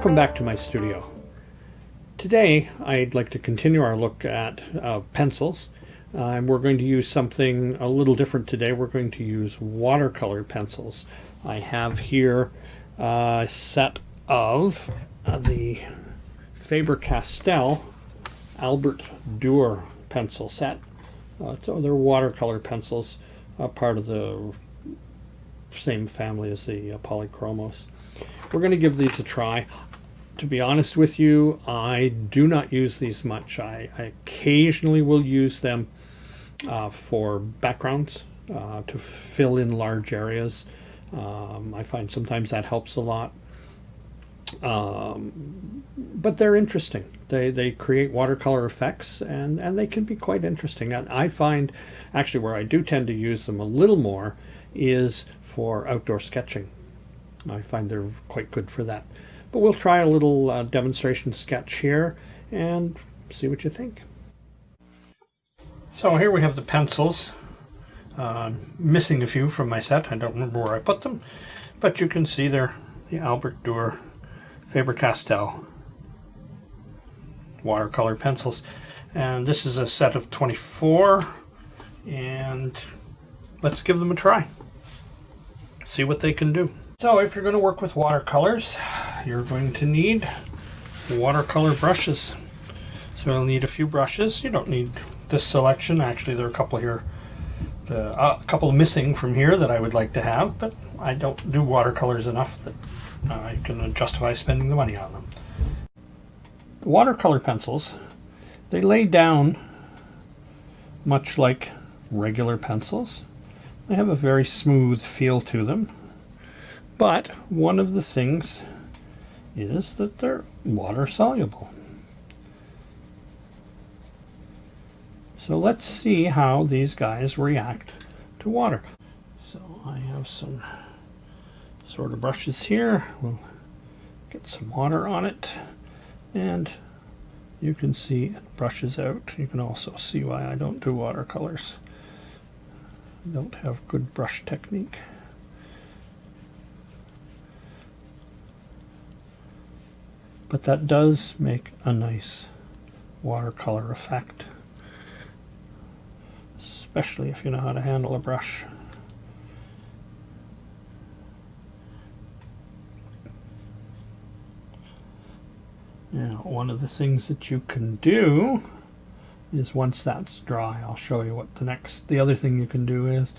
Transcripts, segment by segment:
Welcome back to my studio. Today I'd like to continue our look at pencils. We're going to use something a little different today. We're going to use watercolor pencils. I have here a set of the Faber-Castell Albert Dürer pencil set. So they're watercolor pencils, part of the same family as the polychromos. We're going to give these a try. To be honest with you, I do not use these much. I occasionally will use them for backgrounds, to fill in large areas. I find sometimes that helps a lot. But they're interesting. They create watercolor effects, and they can be quite interesting. And I find actually where I do tend to use them a little more is for outdoor sketching. I find they're quite good for that. But we'll try a little demonstration sketch here and see what you think. So here we have the pencils. Missing a few from my set. I don't remember where I put them, but you can see they're the Albert Dürer Faber-Castell watercolor pencils. And this is a set of 24, and let's give them a try. See what they can do. So if you're going to work with watercolors, you're going to need watercolor brushes. So you'll need a few brushes. You don't need this selection. Actually, there are a couple here, a couple missing from here that I would like to have, but I don't do watercolors enough that I can justify spending the money on them. The watercolor pencils, they lay down much like regular pencils. They have a very smooth feel to them. But one of the things is that they're water soluble. So let's see how these guys react to water. So I have some sort of brushes here. We'll get some water on it, and you can see it brushes out. You can also see why I don't do watercolors. I don't have good brush technique. But that does make a nice watercolor effect, especially if you know how to handle a brush. Now, one of the things that you can do is once that's dry, I'll show you what the other thing you can do is.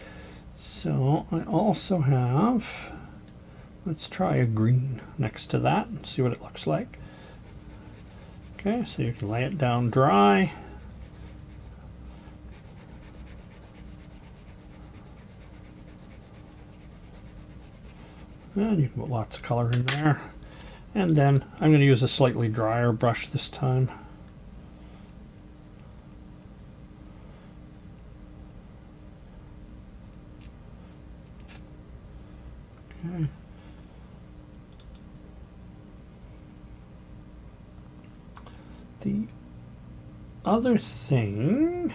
So I also have, let's try a green next to that and see what it looks like. Okay, so you can lay it down dry. And you can put lots of color in there. And then I'm going to use a slightly drier brush this time. Okay. The other thing,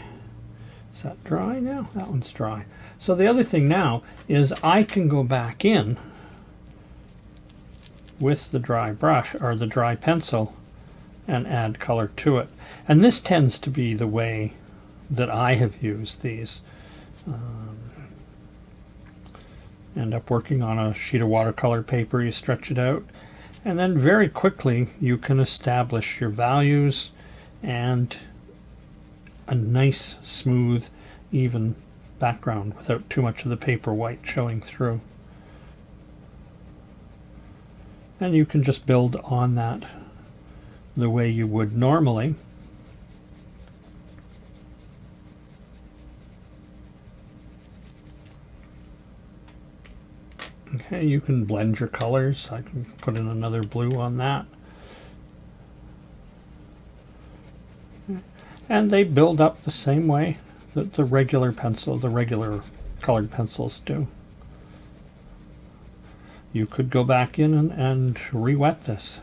is that dry now? That one's dry. So the other thing now is I can go back in with the dry brush or the dry pencil and add color to it. And this tends to be the way that I have used these. End up working on a sheet of watercolor paper, you stretch it out, and then very quickly you can establish your values and a nice, smooth, even background without too much of the paper white showing through. And you can just build on that the way you would normally. Okay, you can blend your colors. I can put in another blue on that. And they build up the same way that the regular colored pencils do. You could go back in and re-wet this.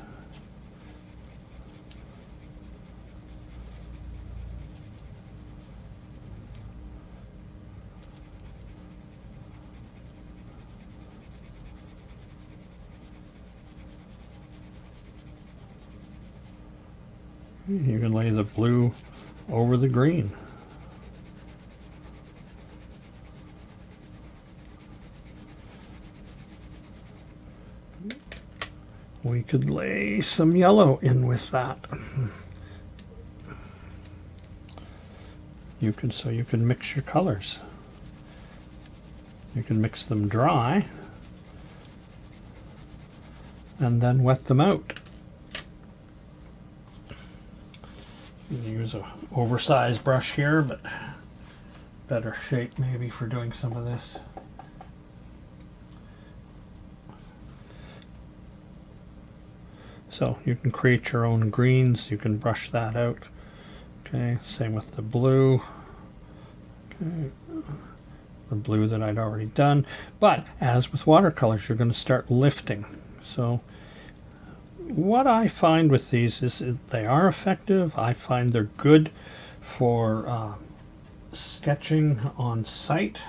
You can lay the blue over the green. We could lay some yellow in with that. So you can mix your colors. You can mix them dry and then wet them out. Use a oversized brush here, but better shape maybe for doing some of this. So you can create your own greens, you can brush that out. Okay, same with the blue. Okay, the blue that I'd already done. But as with watercolors, you're going to start lifting. So what I find with these is they are effective. I find they're good for sketching on site,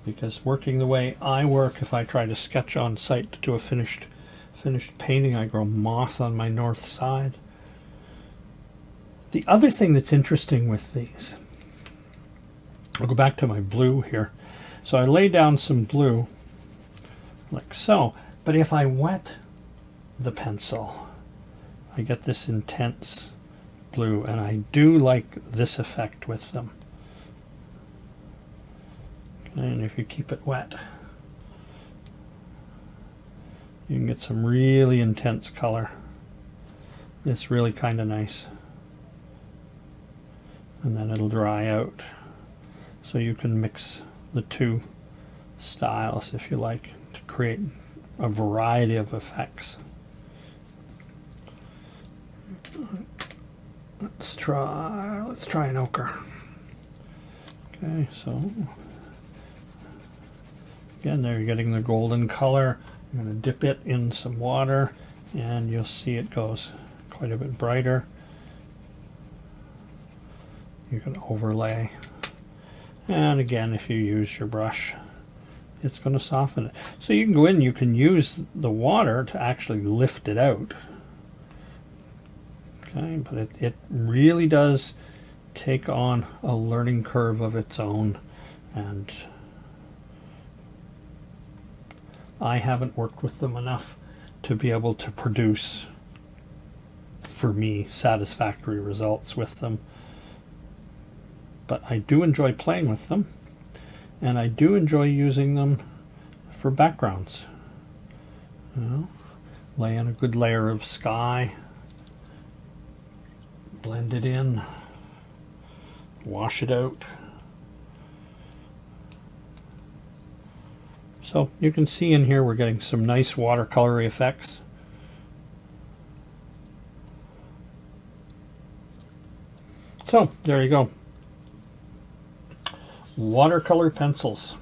because working the way I work, if I try to sketch on site to do a finished painting, I grow moss on my north side. The other thing that's interesting with these, I'll go back to my blue here. So I lay down some blue like so, but if I wet the pencil, I get this intense blue, and I do like this effect with them. And if you keep it wet, you can get some really intense color. It's really kind of nice. And then it'll dry out. So you can mix the two styles if you like to create a variety of effects. Let's try an ochre. Okay, so again, there you're getting the golden color. I'm going to dip it in some water, and you'll see it goes quite a bit brighter. You can overlay, and again, if you use your brush, it's going to soften it. So you can go in, you can use the water to actually lift it out. Okay, but it really does take on a learning curve of its own, and I haven't worked with them enough to be able to produce, for me, satisfactory results with them. But I do enjoy playing with them, and I do enjoy using them for backgrounds. You know, lay in a good layer of sky, blend it in, wash it out. So you can see in here we're getting some nice watercolor effects. So there you go. Watercolor pencils.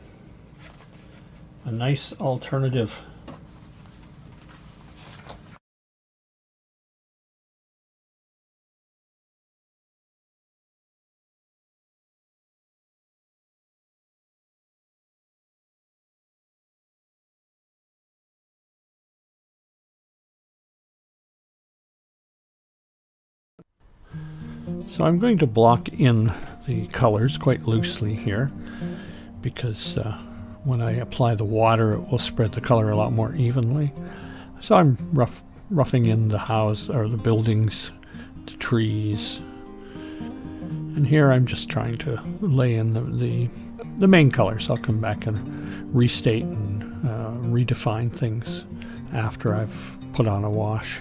A nice alternative. So I'm going to block in the colors quite loosely here, because when I apply the water, it will spread the color a lot more evenly. So I'm roughing in the house, or the buildings, the trees, and here I'm just trying to lay in the main colors. I'll come back and restate and redefine things after I've put on a wash,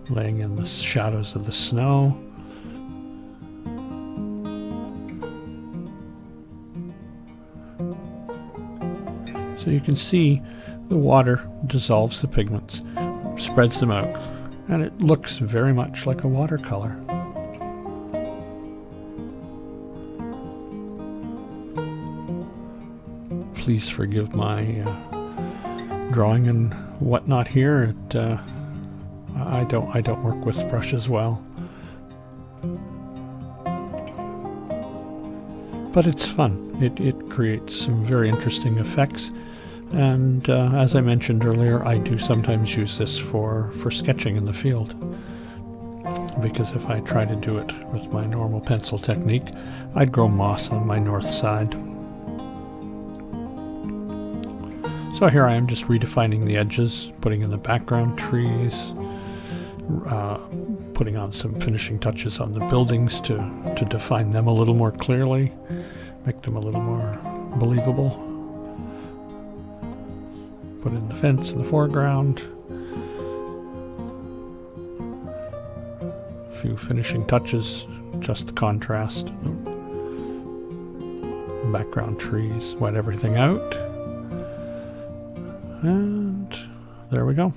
laying in the shadows of the snow. So you can see the water dissolves the pigments, spreads them out, and it looks very much like a watercolor. Please forgive my drawing and whatnot here. I don't work with brushes well, but it's fun. It creates some very interesting effects. And as I mentioned earlier, I do sometimes use this for sketching in the field. because if I try to do it with my normal pencil technique, I'd grow moss on my north side. So here I am just redefining the edges, putting in the background trees, putting on some finishing touches on the buildings to define them a little more clearly, make them a little more believable. Put in the fence in the foreground. A few finishing touches, just the contrast. Background trees, wet everything out. And there we go.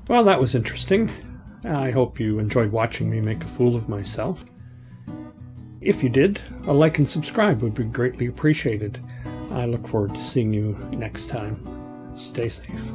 Well, that was interesting. I hope you enjoyed watching me make a fool of myself. If you did, a like and subscribe would be greatly appreciated. I look forward to seeing you next time. Stay safe.